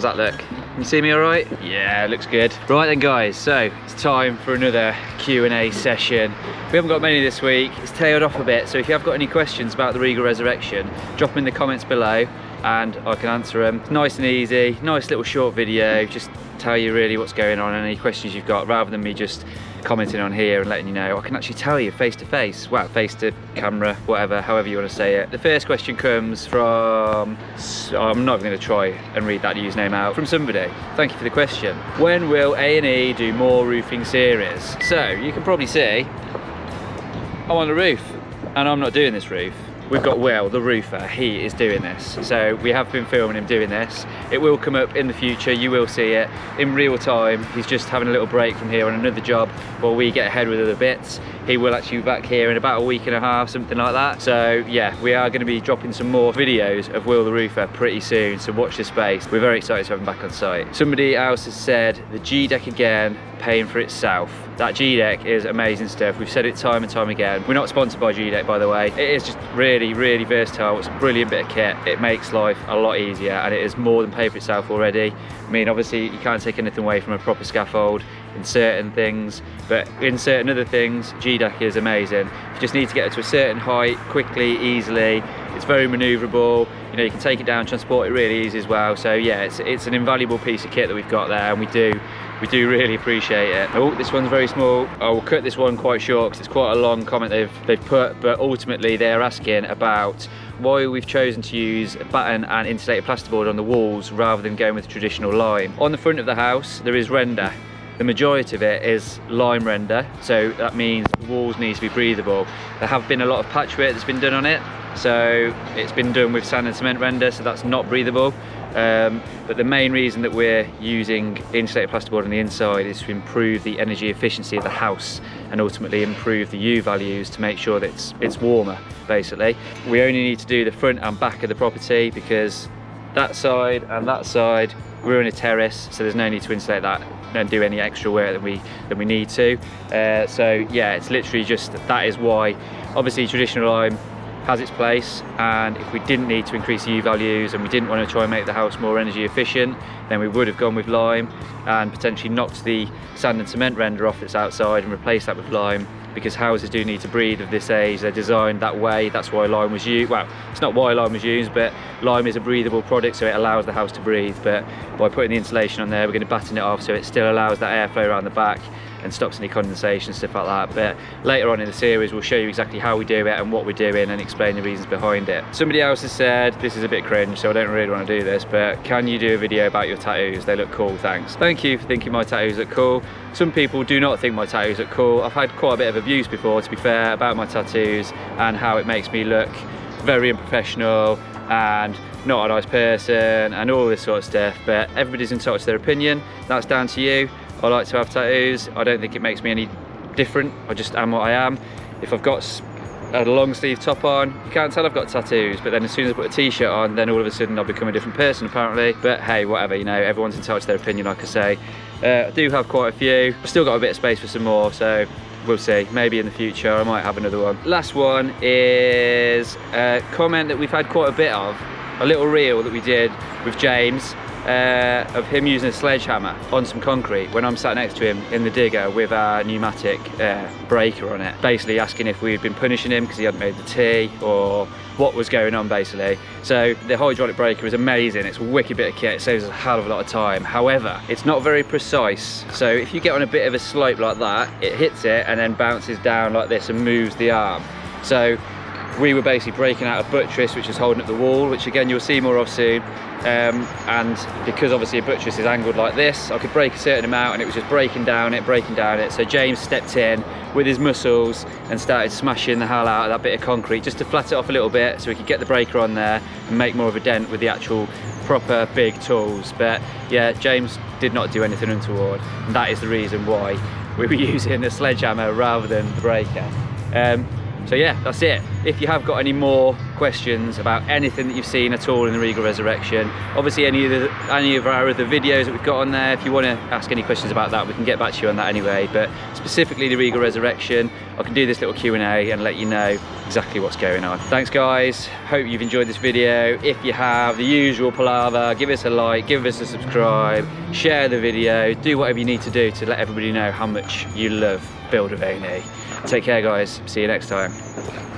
How's that look? Can you see me all right? Yeah, looks good. Right then guys, so it's time for another Q&A session. We haven't got many this week, it's tailed off a bit, so if you have got any questions about the Regal Resurrection, drop them in the comments below and I can answer them. It's nice and easy, nice little short video, just tell you really what's going on and any questions you've got, rather than me just commenting on here and letting you know. I can actually tell you face to face, well, face to camera, whatever, however you want to say it. The first question comes from, I'm not going to try and read that username out, from somebody. Thank you for the question. When will A&E do more roofing series? So you can probably see I'm on the roof and I'm not doing this roof. We've got Will, the roofer, he is doing this. So we have been filming him doing this. It will come up in the future, you will see it in real time. He's just having a little break from here on another job while we get ahead with other bits. He will actually be back here in about a week and a half, something like that. So yeah, we are going to be dropping some more videos of Will the roofer pretty soon, so watch this space. We're very excited to have him back on site. Somebody else has said, the GDeck again, paying for itself. That GDeck is amazing stuff. We've said it time and time again. We're not sponsored by GDeck, by the way. It is just really, really versatile. It's a brilliant bit of kit. It makes life a lot easier and it is more than paid for itself already. I mean, obviously you can't take anything away from a proper scaffold in certain things, but in certain other things, GDeck is amazing. You just need to get it to a certain height quickly, easily. It's very maneuverable. You know, you can take it down, transport it really easy as well. So yeah, it's an invaluable piece of kit that we've got there, and we do really appreciate it. Oh, this one's very small. I will cut this one quite short because it's quite a long comment they've put, but ultimately they're asking about why we've chosen to use batten and insulated plasterboard on the walls rather than going with traditional lime. On the front of the house, there is render. The majority of it is lime render, so that means the walls need to be breathable. There have been a lot of patchwork that's been done on it, so it's been done with sand and cement render, so that's not breathable. But the main reason that we're using insulated plasterboard on the inside is to improve the energy efficiency of the house and ultimately improve the U values to make sure that it's warmer, basically. We only need to do the front and back of the property because that side and that side, we're in a terrace, so there's no need to insulate that and do any extra work that we need to. So yeah, it's literally just, that is why. Obviously traditional lime has its place, and if we didn't need to increase the U values and we didn't want to try and make the house more energy efficient, then we would have gone with lime and potentially knocked the sand and cement render off that's outside and replaced that with lime, because houses do need to breathe of this age. They're designed that way. That's why lime was used. Well, it's not why lime was used, but lime is a breathable product, so it allows the house to breathe. But by putting the insulation on there, we're going to batten it off so it still allows that airflow around the back and stops any condensation and stuff like that. But later on in the series, we'll show you exactly how we do it and what we're doing and explain the reasons behind it. Somebody else has said, this is a bit cringe, so I don't really want to do this, but can you do a video about your tattoos? They look cool, thanks. Thank you for thinking my tattoos look cool. Some people do not think my tattoos look cool. I've had quite a bit of abuse before, to be fair, about my tattoos and how it makes me look very unprofessional and not a nice person and all this sort of stuff, but everybody's entitled to their opinion. That's down to you. I like to have tattoos. I don't think it makes me any different. I just am what I am. If I've got a long sleeve top on, you can't tell I've got tattoos, but then as soon as I put a t-shirt on, then all of a sudden I'll become a different person apparently. But hey, whatever, you know, everyone's entitled to their opinion, like I say. I do have quite a few. I've still got a bit of space for some more, so we'll see. Maybe in the future I might have another one. Last one is a comment that we've had quite a bit of, a little reel that we did with James, of him using a sledgehammer on some concrete when I'm sat next to him in the digger with our pneumatic breaker on it, basically asking if we'd been punishing him because he hadn't made the tea or what was going on, basically. So the hydraulic breaker is amazing. It's a wicked bit of kit. It saves us a hell of a lot of time. However, it's not very precise, so if you get on a bit of a slope like that, it hits it and then bounces down like this and moves the arm. So we were basically breaking out a buttress which is holding up the wall, which again you'll see more of soon, and because obviously a buttress is angled like this, I could break a certain amount and it was just breaking down it. So James stepped in with his muscles and started smashing the hell out of that bit of concrete just to flat it off a little bit so we could get the breaker on there and make more of a dent with the actual proper big tools. But yeah, James did not do anything untoward, and that is the reason why we were using a sledgehammer rather than the breaker. So yeah, that's it. If you have got any more questions about anything that you've seen at all in the Regal Resurrection. Obviously any of our other videos that we've got on there, if you want to ask any questions about that, we can get back to you on that anyway. But specifically the Regal Resurrection, I can do this little Q&A and let you know exactly what's going on. Thanks guys, hope you've enjoyed this video. If you have, the usual palaver, give us a like, give us a subscribe, share the video, do whatever you need to do to let everybody know how much you love Builder Veiny. Take care guys, see you next time.